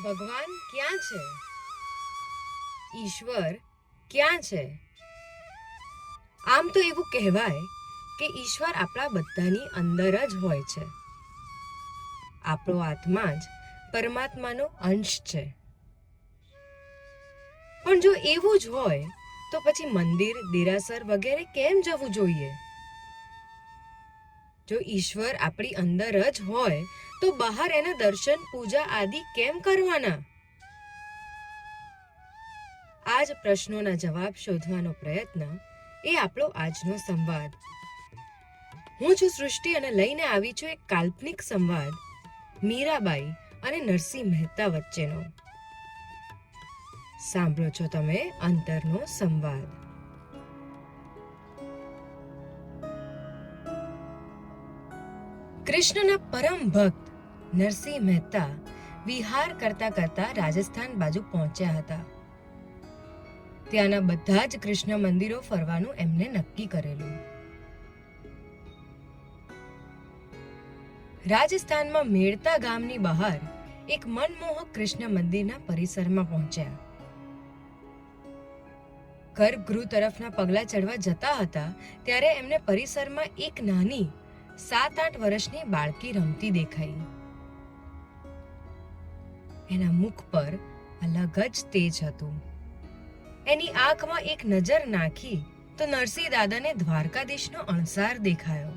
ભગવાન ક્યાં છે? ઈશ્વર ક્યાં છે? આમ તો એવું કહેવાય કે ઈશ્વર આપણા બધાની અંદર જ હોય છે. આપણો આત્મા જ પરમાત્માનો અંશ છે. પણ જો એવું જ હોય તો પછી મંદિર, દેરાસર વગેરે કેમ જવું જોઈએ? જો ઈશ્વર આપણી અંદર જ હોય તો બહાર એના દર્શન, પૂજા આદિ કેમ કરવાના? આ જ પ્રશ્નોના જવાબ શોધવાનો પ્રયત્ન એ આપણો આજનો સંવાદ. હું છું સૃષ્ટિ અને લઈને આવી છું એક કાલ્પનિક સંવાદ મીરાબાઈ અને નરસિંહ મહેતા વચ્ચેનો. સાંભળો છો તમે અંતરનો સંવાદ. કૃષ્ણના પરમ ભક્ત નરસિંહ મહેતા વિહાર કરતા કરતા રાજસ્થાન બાજુ પહોંચ્યા હતા. ત્યાંના બધા જ કૃષ્ણ મંદિરો ફરવાનું એમને નક્કી કરેલું. રાજસ્થાનમાં મેળતા ગામની બહાર એક મનમોહક કૃષ્ણ મંદિરના પરિસરમાં પહોંચ્યા. ગર્ભગૃહ તરફના પગલા ચડવા જતા હતા ત્યારે એમને પરિસરમાં એક નાની 7-8 વર્ષની બાળકી રમતી દેખાઈ. એના મુખ પર અલગ જ તેજ હતું. એની આંખમાં એક નજર નાખી તો નરસિંહ દાદાને દ્વારકાધીશનો અણસાર દેખાયો.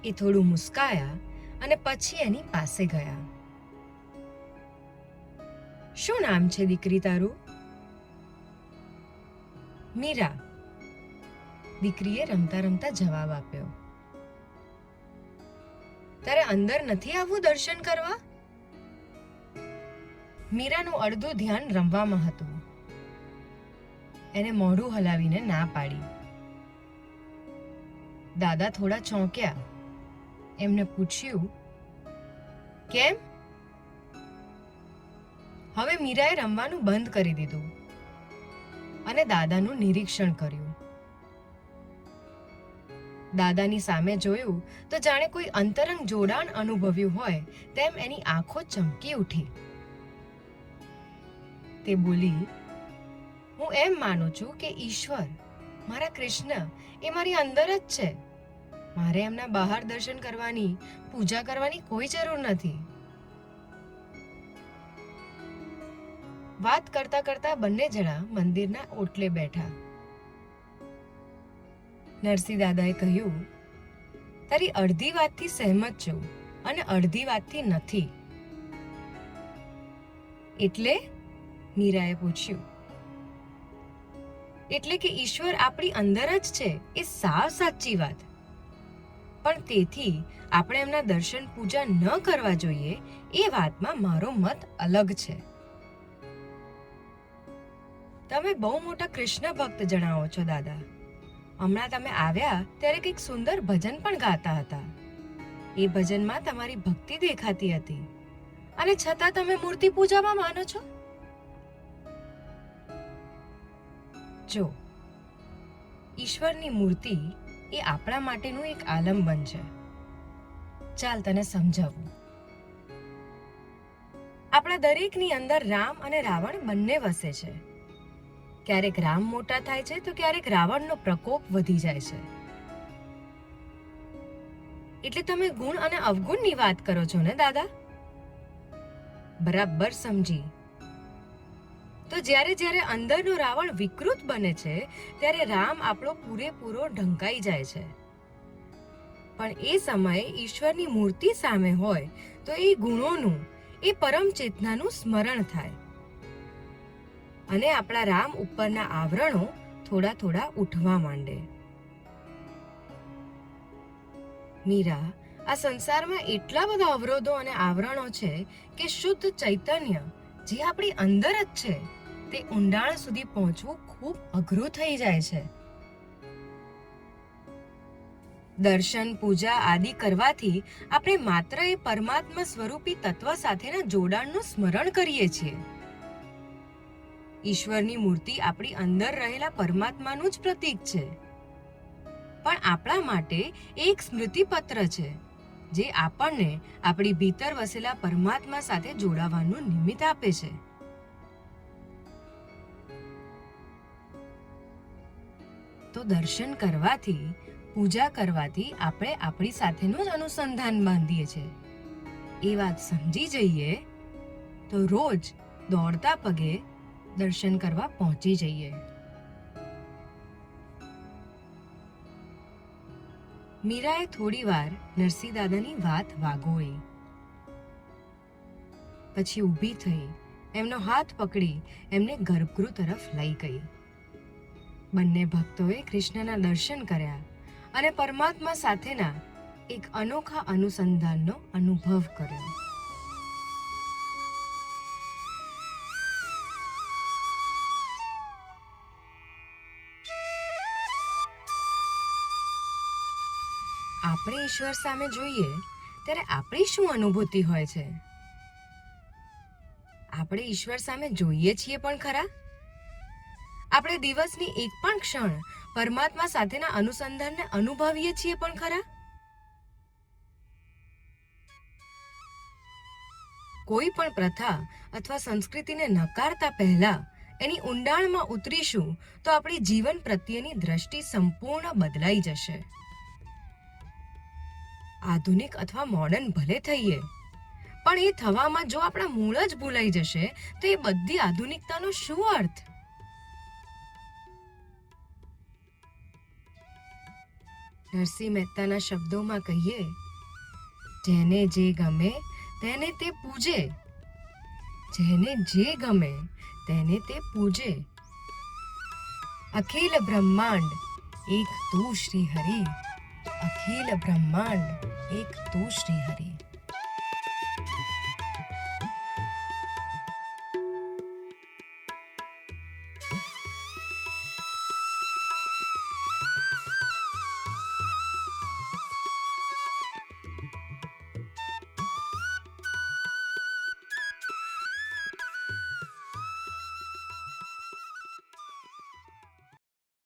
એ થોડું મુસ્કાયા અને પછી એની પાસે ગયા. શું નામ છે દીકરી તારું? મીરા, દીકરીએ રમતા રમતા જવાબ આપ્યો. તારે અંદર નથી આવવું દર્શન કરવા? મીરાનું અડધું ધ્યાન રમવામાં હતું. એને મોઢું હલાવીને ના પાડી. દાદા થોડા ચોંક્યા. એમને પૂછ્યું, કેમ? હવે મીરાએ રમવાનું બંધ કરી દીધું અને દાદાનું નિરીક્ષણ કર્યું. દાદાની સામે જોયું તો જાણે કોઈ અંતરંગ જોડાણ અનુભવ્યું હોય તેમ એની આંખો ચમકી ઉઠી. તે બોલી, હું એમ માનું છું કે ઈશ્વર, મારા કૃષ્ણ એ મારી અંદર જ છે. મારે એમના બહાર દર્શન કરવાની, પૂજા કરવાની કોઈ જરૂર નથી. વાત કરતા કરતા બંને જણા મંદિરના ઓટલે બેઠા. નરસિંહ દાદાએ કહ્યું, તારી અડધી વાતથી સહેમત છું અને અડધી વાતથી નથી. એટલે? મીરાએ પૂછ્યું. એટલે કે ઈશ્વર આપણી અંદર જ છે એ સાવ સાચી વાત. પણ તેથી આપણે એમના દર્શન પૂજા ન કરવા જોઈએ એ વાતમાં મારો મત અલગ છે. તમે બહુ મોટા કૃષ્ણ ભક્ત જણાવો છો દાદા. હમણાં તમે આવ્યા ત્યારે કંઈક સુંદર ભજન પણ ગાતા હતા. એ ભજનમાં તમારી ભક્તિ દેખાતી હતી અને છતાં તમે મૂર્તિ પૂજામાં માનો છો? જો, ઈશ્વરની મૂર્તિ એ આપણા માટેનું એક આલંબન છે. ચાલ તને સમજાવું. આપણા દરેકની અંદર રામ અને રાવણ બંને વસે છે. ક્યારેક રામ મોટા થાય છે તો ક્યારેક રાવણનો પ્રકોપ વધી જાય છે. એટલે તમે ગુણ અને અવગુણની વાત કરો છો ને દાદા? બરાબર સમજી. તો જ્યારે અંદરનો રાવણ વિકૃત બને છે ત્યારે રામ આપણો પૂરેપૂરો ઢંકાઈ જાય છે. પણ એ સમયે ઈશ્વરની મૂર્તિ સામે હોય તો એ ગુણોનું, એ પરમ ચેતનાનું સ્મરણ થાય અને આપણા રામ ઉપરના આવરણો થોડા થોડા ઉઠવા માંડે. મીરા, આ સંસારમાં એટલા બધા અવરોધો અને આવરણો છે કે શુદ્ધ ચૈતન્ય જે આપણી અંદર જ છે તે ઊંડાણ સુધી પહોંચવું ખૂબ અઘરું થઈ જાય છે. દર્શન, પૂજા આદિ કરવાથી આપણે માત્ર એ પરમાત્મા સ્વરૂપી તત્વ સાથેના જોડાણનું સ્મરણ કરીએ છીએ. ઈશ્વરની મૂર્તિ આપણી અંદર રહેલા પરમાત્માનું જ પ્રતીક છે. પણ આપણા માટે એક સ્મૃતિપત્ર છે જે આપણને આપણી ભીતર વસેલા પરમાત્મા સાથે જોડાવાનું નિમિત્ત આપે છે. તો દર્શન કરવાથી, પૂજા કરવાથી આપણે આપણી સાથેનું જ અનુસંધાન બાંધીએ છીએ. એ વાત સમજી જઈએ તો રોજ દોડતા પગે દર્શન કરવા પહોંચી જઈએ. મીરાએ થોડી વાર નરસિંહ દાદાની વાત વાગોળી. પછી ઊભી થઈ એમનો હાથ પકડી એમને ગર્ભગૃહ તરફ લઈ ગઈ. બંને ભક્તોએ કૃષ્ણના દર્શન કર્યા અને પરમાત્મા સાથેના એક અનોખા અનુસંધાનનો અનુભવ કર્યો. આપણે ઈશ્વર સામે જોઈએ ત્યારે આપણી શું અનુભૂતિ હોય છે? આપણે ઈશ્વર સામે જોઈએ છીએ પણ ખરા? આપણે દિવસની એક પણ ક્ષણ પરમાત્મા સાથેના અનુસંધાનને અનુભવીએ છીએ પણ ખરા? કોઈ પણ પ્રથા અથવા સંસ્કૃતિને નકારતા પહેલા એની ઊંડાણમાં ઉતરીશું તો આપણી જીવન પ્રત્યેની દ્રષ્ટિ સંપૂર્ણ બદલાઈ જશે. આધુનિક અથવા મોડર્ન ભલે થઈએ, પણ એ થવામાં જો આપણા મૂળ જ ભૂલાઈ જશે તો એ બધી આધુનિકતાનો શું અર્થ? નરસિંહ મહેતાના શબ્દોમાં કહીએ, જેને જે ગમે તેને તે પૂજે, જેને જે ગમે તેને તે પૂજે. અખિલ બ્રહ્માંડ એક તું શ્રી હરિ, અખિલ બ્રહ્માંડ એક તું શ્રી હરિ.